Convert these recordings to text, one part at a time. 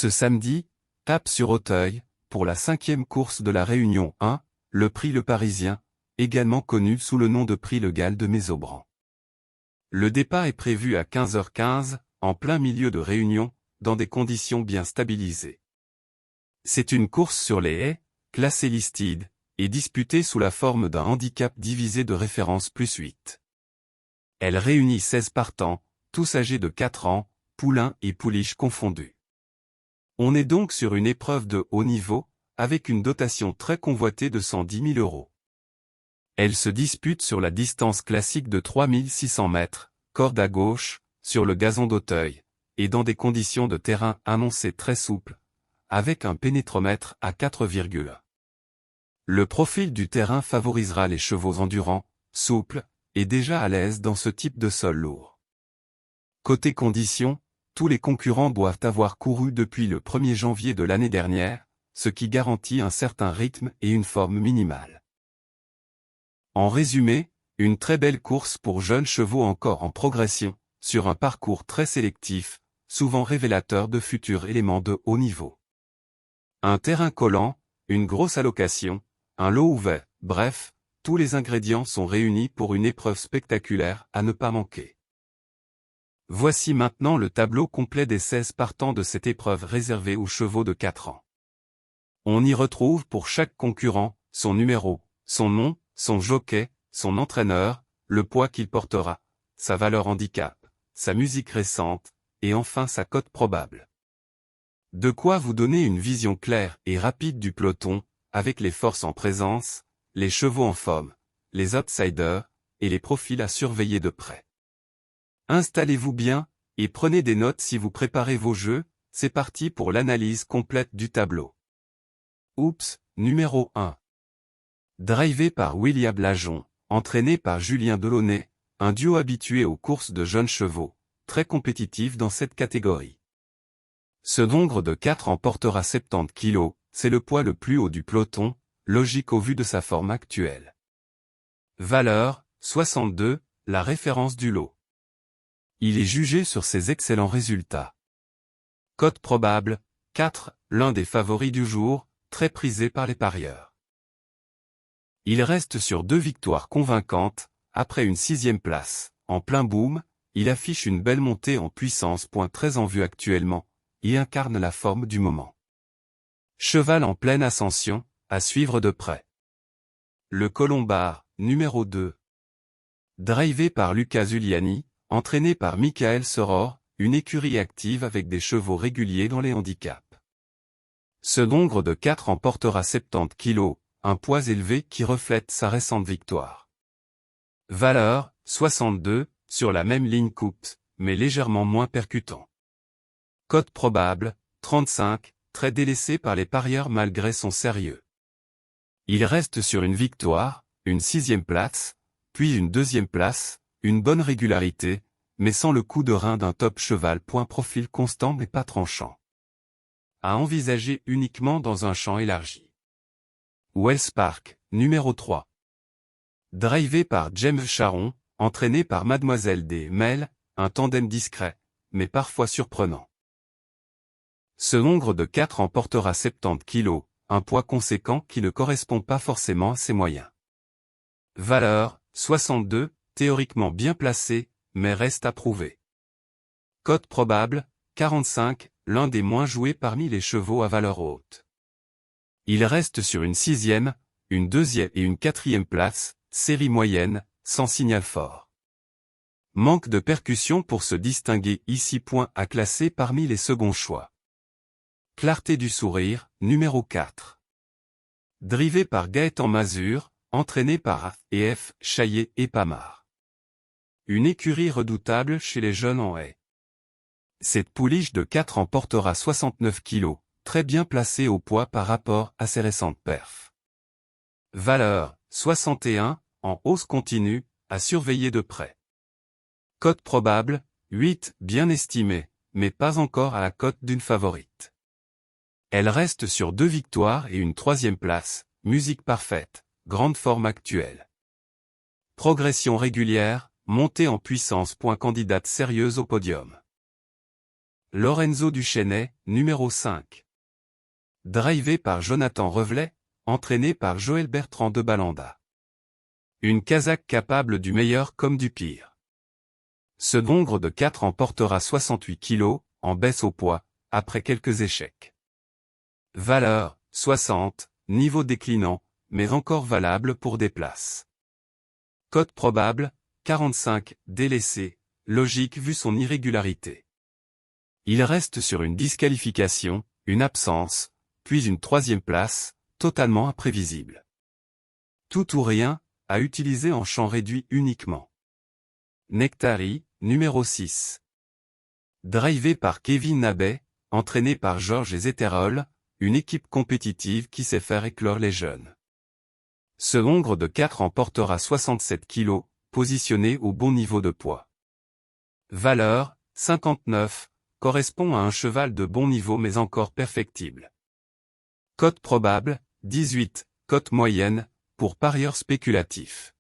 Ce samedi, tape sur Auteuil, pour la 5e course de la Réunion 1, le prix Le Parisien, également connu sous le nom de prix Le Gall de Mésobran. Le départ est prévu à 15h15, en plein milieu de Réunion, dans des conditions bien stabilisées. C'est une course sur les haies, classée listed, et disputée sous la forme d'un handicap divisé de référence +8. Elle réunit 16 partants, tous âgés de 4 ans, poulains et pouliches confondus. On est donc sur une épreuve de haut niveau, avec une dotation très convoitée de 110 000 €. Elle se dispute sur la distance classique de 3600 mètres, corde à gauche, sur le gazon d'Auteuil, et dans des conditions de terrain annoncées très souples, avec un pénétromètre à 4,1. Le profil du terrain favorisera les chevaux endurants, souples, et déjà à l'aise dans ce type de sol lourd. Côté conditions, tous les concurrents doivent avoir couru depuis le 1er janvier de l'année dernière, ce qui garantit un certain rythme et une forme minimale. En résumé, une très belle course pour jeunes chevaux encore en progression, sur un parcours très sélectif, souvent révélateur de futurs éléments de haut niveau. Un terrain collant, une grosse allocation, un lot ouvert, bref, tous les ingrédients sont réunis pour une épreuve spectaculaire à ne pas manquer. Voici maintenant le tableau complet des 16 partants de cette épreuve réservée aux chevaux de 4 ans. On y retrouve pour chaque concurrent, son numéro, son nom, son jockey, son entraîneur, le poids qu'il portera, sa valeur handicap, sa musique récente, et enfin sa cote probable. De quoi vous donner une vision claire et rapide du peloton, avec les forces en présence, les chevaux en forme, les outsiders, et les profils à surveiller de près. Installez-vous bien, et prenez des notes si vous préparez vos jeux, c'est parti pour l'analyse complète du tableau. Oups, numéro 1. Drivé par William Lajon, entraîné par Julien Delaunay, un duo habitué aux courses de jeunes chevaux, très compétitif dans cette catégorie. Ce nombre de 4 ans portera 70 kg, c'est le poids le plus haut du peloton, logique au vu de sa forme actuelle. Valeur, 62, la référence du lot. Il est jugé sur ses excellents résultats. Cote probable, 4, l'un des favoris du jour, très prisé par les parieurs. Il reste sur 2 victoires convaincantes, après une 6e place. En plein boom, il affiche une belle montée en puissance. Très en vue actuellement, et incarne la forme du moment. Cheval en pleine ascension, à suivre de près. Le Colombard, numéro 2. Drivé par Lucas Zuliani, entraîné par Michael Soror, une écurie active avec des chevaux réguliers dans les handicaps. Ce nombre de 4 ans portera 70 kg, un poids élevé qui reflète sa récente victoire. Valeur, 62, sur la même ligne coupte, mais légèrement moins percutant. Cote probable, 35, très délaissé par les parieurs malgré son sérieux. Il reste sur une victoire, une 6e place, puis une 2e place, une bonne régularité, mais sans le coup de rein d'un top cheval. Profil constant mais pas tranchant. À envisager uniquement dans un champ élargi. Wells Park, numéro 3. Drivé par James Charon, entraîné par Mademoiselle des Mel, un tandem discret, mais parfois surprenant. Ce nombre de 4 ans portera 70 kg, un poids conséquent qui ne correspond pas forcément à ses moyens. Valeur, 62, théoriquement bien placé, mais reste à prouver. Cote probable, 45, l'un des moins joués parmi les chevaux à valeur haute. Il reste sur une 6e, une 2e et une 4e place, série moyenne, sans signal fort. Manque de percussion pour se distinguer ici. À classer parmi les seconds choix. Clarté du sourire, numéro 4. Drivé par Gaëtan Mazur, entraîné par A&F, Chaillet et Pamar. Une écurie redoutable chez les jeunes en haie. Cette pouliche de 4 ans portera 69 kg, très bien placée au poids par rapport à ses récentes perfs. Valeur, 61, en hausse continue, à surveiller de près. Cote probable, 8, bien estimée, mais pas encore à la cote d'une favorite. Elle reste sur 2 victoires et une 3e place, musique parfaite, grande forme actuelle. Progression régulière, montée en puissance. Candidate sérieuse au podium. Lorenzo Duchesnay, numéro 5. Drivé par Jonathan Revelet, entraîné par Joël Bertrand de Balanda. Une Kazakh capable du meilleur comme du pire. Ce Hongre de 4 ans portera 68 kg, en baisse au poids, après quelques échecs. Valeur, 60, niveau déclinant, mais encore valable pour des places. Cote probable, 45, délaissé, logique vu son irrégularité. Il reste sur une disqualification, une absence, puis une 3e place, totalement imprévisible. Tout ou rien, à utiliser en champ réduit uniquement. Nectari, numéro 6. Drivé par Kevin Nabet, entraîné par Georges Zetterol, une équipe compétitive qui sait faire éclore les jeunes. Ce Hongre de 4 ans portera 67 kg, positionné au bon niveau de poids. Valeur, 59, correspond à un cheval de bon niveau mais encore perfectible. Cote probable, 18, cote moyenne, pour parieurs spéculatifs.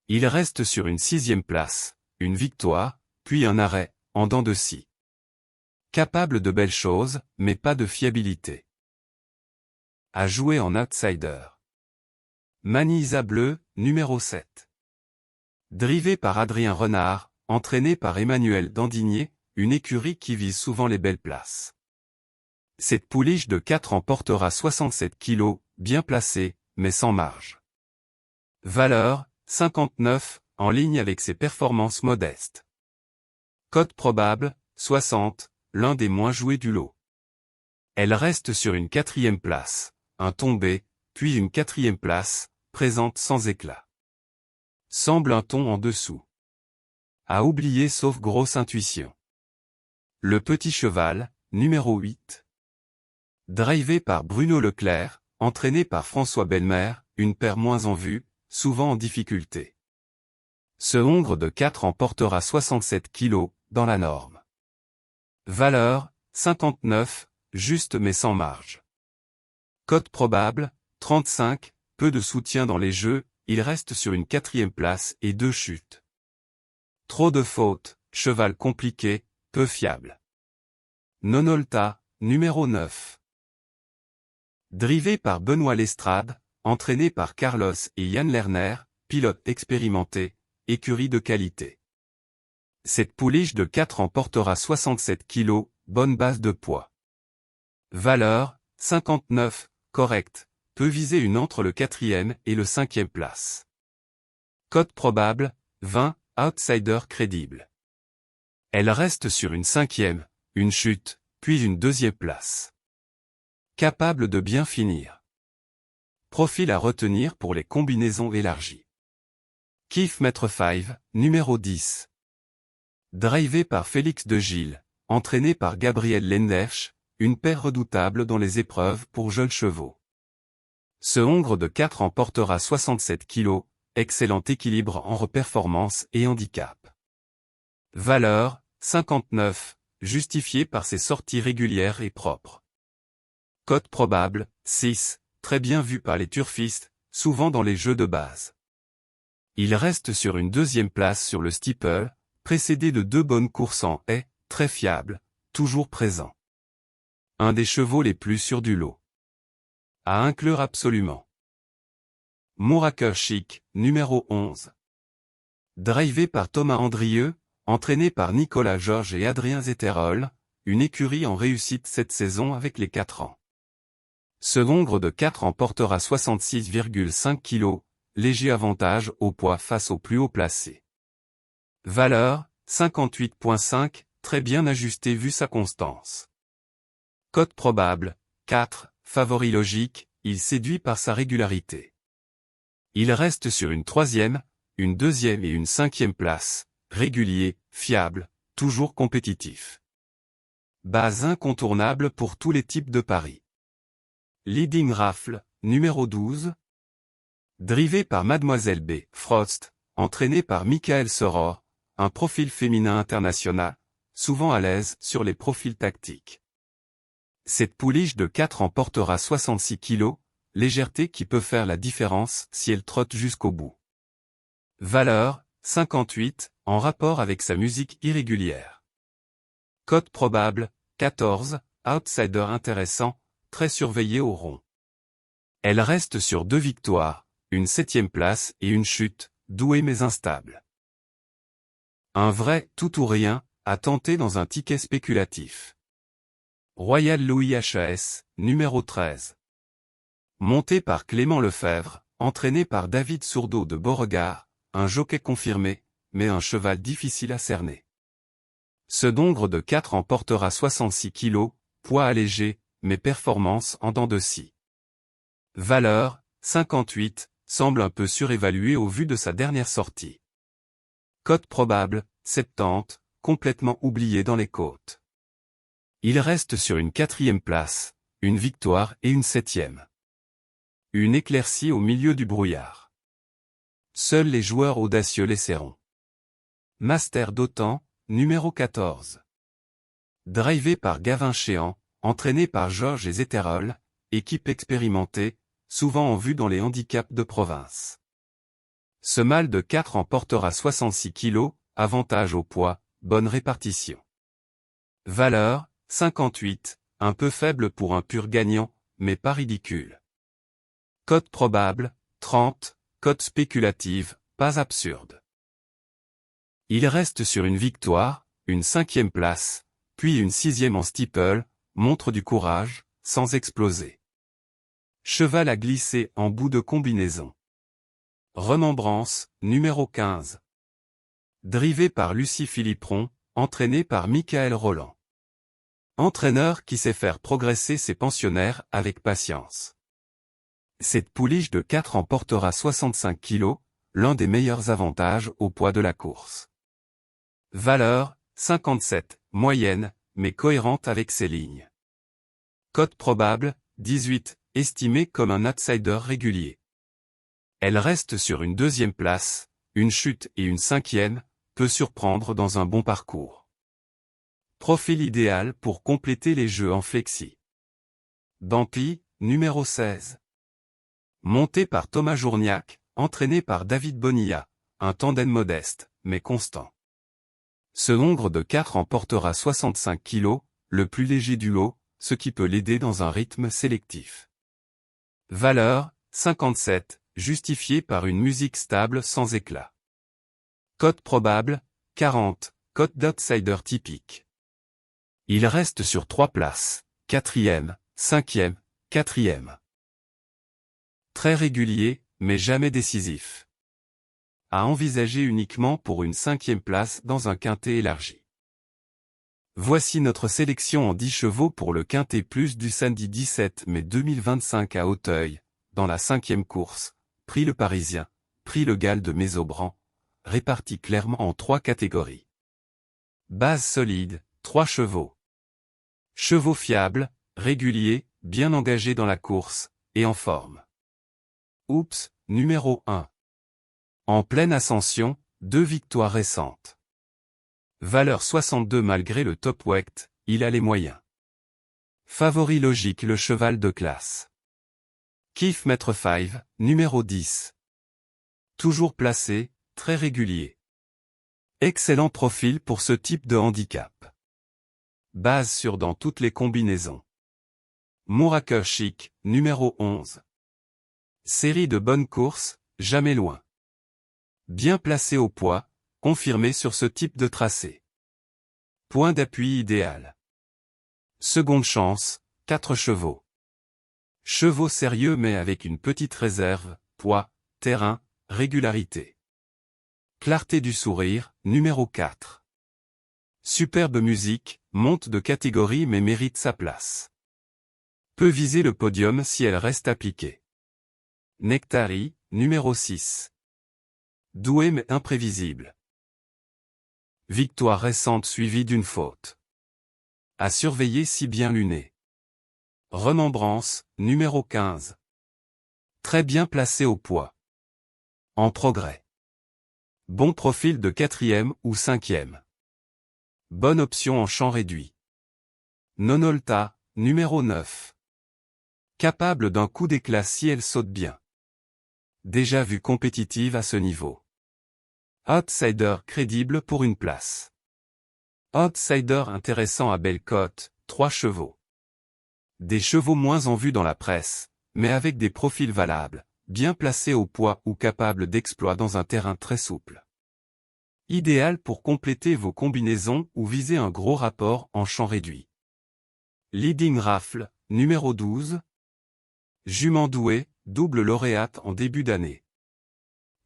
Il reste sur une 6e place, une victoire, puis un arrêt, en dents de scie. Capable de belles choses, mais pas de fiabilité. À jouer en outsider. Manisa Bleu, numéro 7. Drivé par Adrien Renard, entraîné par Emmanuel Dandigné, une écurie qui vise souvent les belles places. Cette pouliche de 4 ans portera 67 kg, bien placée, mais sans marge. Valeur, 59, en ligne avec ses performances modestes. Cote probable, 60, l'un des moins joués du lot. Elle reste sur une 4e place, un tombé, puis une 4e place, présente sans éclat. Semble un ton en dessous. À oublier sauf grosse intuition. Le petit cheval, numéro 8. Drivé par Bruno Leclerc, entraîné par François Belmer, une paire moins en vue, souvent en difficulté. Ce Hongre de 4 ans portera 67 kg, dans la norme. Valeur, 59, juste mais sans marge. Cote probable, 35, peu de soutien dans les jeux, il reste sur une 4e place et 2 chutes. Trop de fautes, cheval compliqué, peu fiable. Nonolta, numéro 9. Drivé par Benoît Lestrade, entraîné par Carlos et Yann Lerner, pilote expérimenté, écurie de qualité. Cette pouliche de 4 ans portera 67 kg, bonne base de poids. Valeur, 59, correct, peut viser une entre le 4e et le 5e place. Cote probable, 20, outsider crédible. Elle reste sur une 5e, une chute, puis une 2e place. Capable de bien finir. Profil à retenir pour les combinaisons élargies. Kif Maître 5, numéro 10. Drivé par Félix de Gilles, entraîné par Gabriel Lendersch, une paire redoutable dans les épreuves pour jeunes chevaux. Ce Hongre de 4 ans portera 67 kg, excellent équilibre en performance et handicap. Valeur, 59, justifié par ses sorties régulières et propres. Cote probable, 6, très bien vu par les turfistes, souvent dans les jeux de base. Il reste sur une 2e place sur le steeple, précédé de 2 bonnes courses en haie, très fiable, toujours présent. Un des chevaux les plus sûrs du lot. À inclure absolument. Mouraker Chic, numéro 11. Drivé par Thomas Andrieux, entraîné par Nicolas Georges et Adrien Zetterol, une écurie en réussite cette saison avec les 4 ans. Ce Hongre de 4 ans portera 66,5 kg, léger avantage au poids face au plus haut placé. Valeur, 58,5, très bien ajusté vu sa constance. Cote probable, 4, favori logique, il séduit par sa régularité. Il reste sur une 3e, une 2e et une 5e place, régulier, fiable, toujours compétitif. Base incontournable pour tous les types de paris. Leading Raffle, numéro 12. Drivé par Mademoiselle B. Frost, entraîné par Michael Soror, un profil féminin international, souvent à l'aise sur les profils tactiques. Cette pouliche de 4 ans portera 66 kg, légèreté qui peut faire la différence si elle trotte jusqu'au bout. Valeur, 58, en rapport avec sa musique irrégulière. Cote probable, 14, outsider intéressant, très surveillé au rond. Elle reste sur 2 victoires, une 7e place et une chute, douée mais instable. Un vrai tout ou rien, à tenter dans un ticket spéculatif. Royal Louis HAS, numéro 13. Monté par Clément Lefebvre, entraîné par David Sourdeau de Beauregard, un jockey confirmé, mais un cheval difficile à cerner. Ce dongre de 4 ans portera 66 kg, poids allégé, mais performance en dents de scie. Valeur, 58, semble un peu surévalué au vu de sa dernière sortie. Cote probable, 70, complètement oublié dans les côtes. Il reste sur une 4e place, une victoire et une 7e. Une éclaircie au milieu du brouillard. Seuls les joueurs audacieux laisseront. Master d'Autan, numéro 14. Drivé par Gavin Chéan, entraîné par Georges et Zéterol, équipe expérimentée, souvent en vue dans les handicaps de province. Ce mâle de 4 ans portera 66 kg, avantage au poids, bonne répartition. Valeur, 58, un peu faible pour un pur gagnant, mais pas ridicule. Cote probable, 30, cote spéculative, pas absurde. Il reste sur une victoire, une 5e place, puis une 6e en steeple, montre du courage, sans exploser. Cheval à glisser en bout de combinaison. Remembrance, numéro 15. Drivé par Lucie Philipperon, entraîné par Michael Roland. Entraîneur qui sait faire progresser ses pensionnaires avec patience. Cette pouliche de 4 ans portera 65 kg, l'un des meilleurs avantages au poids de la course. Valeur, 57, moyenne, mais cohérente avec ses lignes. Cote probable, 18, estimé comme un outsider régulier. Elle reste sur une 2e place, une chute et une 5e, peut surprendre dans un bon parcours. Profil idéal pour compléter les jeux en flexi. Dampy, numéro 16. Monté par Thomas Journiac, entraîné par David Bonilla, un tandem modeste, mais constant. Ce hongre de 4 ans portera 65 kg, le plus léger du lot, ce qui peut l'aider dans un rythme sélectif. Valeur, 57, justifié par une musique stable sans éclat. Cote probable, 40, cote d'outsider typique. Il reste sur 3 places, 4e, 5e, 4e. Très régulier, mais jamais décisif. À envisager uniquement pour une 5e place dans un quintet élargi. Voici notre sélection en 10 chevaux pour le quintet plus du samedi 17 mai 2025 à Auteuil, dans la 5e course, prix le Parisien, prix le Gall de Mésobran, répartis clairement en 3 catégories. Base solide, 3 chevaux. Chevaux fiables, réguliers, bien engagés dans la course, et en forme. Oups, numéro 1. En pleine ascension, 2 victoires récentes. Valeur 62 malgré le top weight, il a les moyens. Favori logique le cheval de classe. Kiff Maître 5, numéro 10. Toujours placé, très régulier. Excellent profil pour ce type de handicap. Base sûre dans toutes les combinaisons. Mouraker Chic, numéro 11. Série de bonnes courses, jamais loin. Bien placé au poids, confirmé sur ce type de tracé. Point d'appui idéal. Seconde chance, 4 chevaux. Chevaux sérieux mais avec une petite réserve, poids, terrain, régularité. Clarté du sourire, numéro 4. Superbe musique, monte de catégorie mais mérite sa place. Peut viser le podium si elle reste appliquée. Nectari, numéro 6. Doué mais imprévisible. Victoire récente suivie d'une faute. À surveiller si bien luné. Remembrance, numéro 15. Très bien placé au poids. En progrès. Bon profil de 4e ou 5e. Bonne option en champ réduit. Nonolta, numéro 9. Capable d'un coup d'éclat si elle saute bien. Déjà vue compétitive à ce niveau. Outsider crédible pour une place. Outsider intéressant à belle cote, 3 chevaux. Des chevaux moins en vue dans la presse, mais avec des profils valables, bien placés au poids ou capables d'exploits dans un terrain très souple. Idéal pour compléter vos combinaisons ou viser un gros rapport en champ réduit. Leading Rafle, numéro 12. Jument douée, double lauréate en début d'année.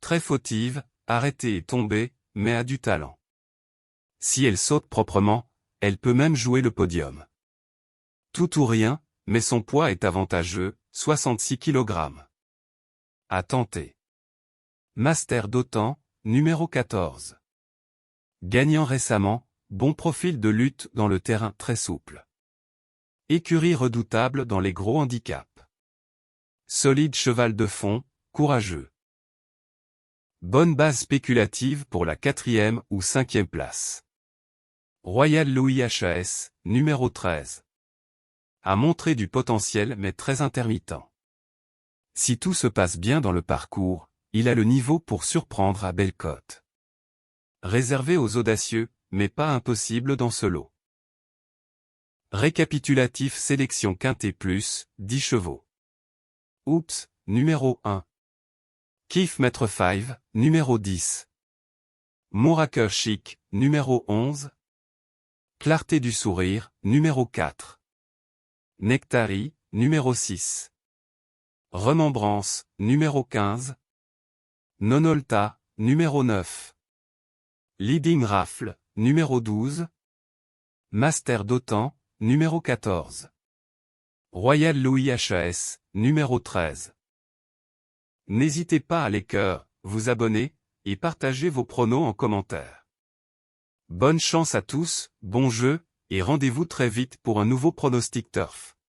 Très fautive, arrêtée et tombée, mais a du talent. Si elle saute proprement, elle peut même jouer le podium. Tout ou rien, mais son poids est avantageux, 66 kg. À tenter. Master d'Autan, numéro 14. Gagnant récemment, bon profil de lutte dans le terrain très souple. Écurie redoutable dans les gros handicaps. Solide cheval de fond, courageux. Bonne base spéculative pour la 4e ou 5e place. Royal Louis HAS, numéro 13. A montré du potentiel mais très intermittent. Si tout se passe bien dans le parcours, il a le niveau pour surprendre à belle cote. Réservé aux audacieux, mais pas impossible dans ce lot. Récapitulatif sélection quintet plus, 10 chevaux. Oups, numéro 1. Kiff Maître 5, numéro 10. Mouraker Chic, numéro 11. Clarté du sourire, numéro 4. Nectari, numéro 6. Remembrance, numéro 15. Nonolta, numéro 9. Leading Rafle, numéro 12. Master d'Autan, numéro 14. Royal Louis HAS, numéro 13. N'hésitez pas à liker, vous abonner, et partager vos pronos en commentaire. Bonne chance à tous, bon jeu, et rendez-vous très vite pour un nouveau pronostic turf.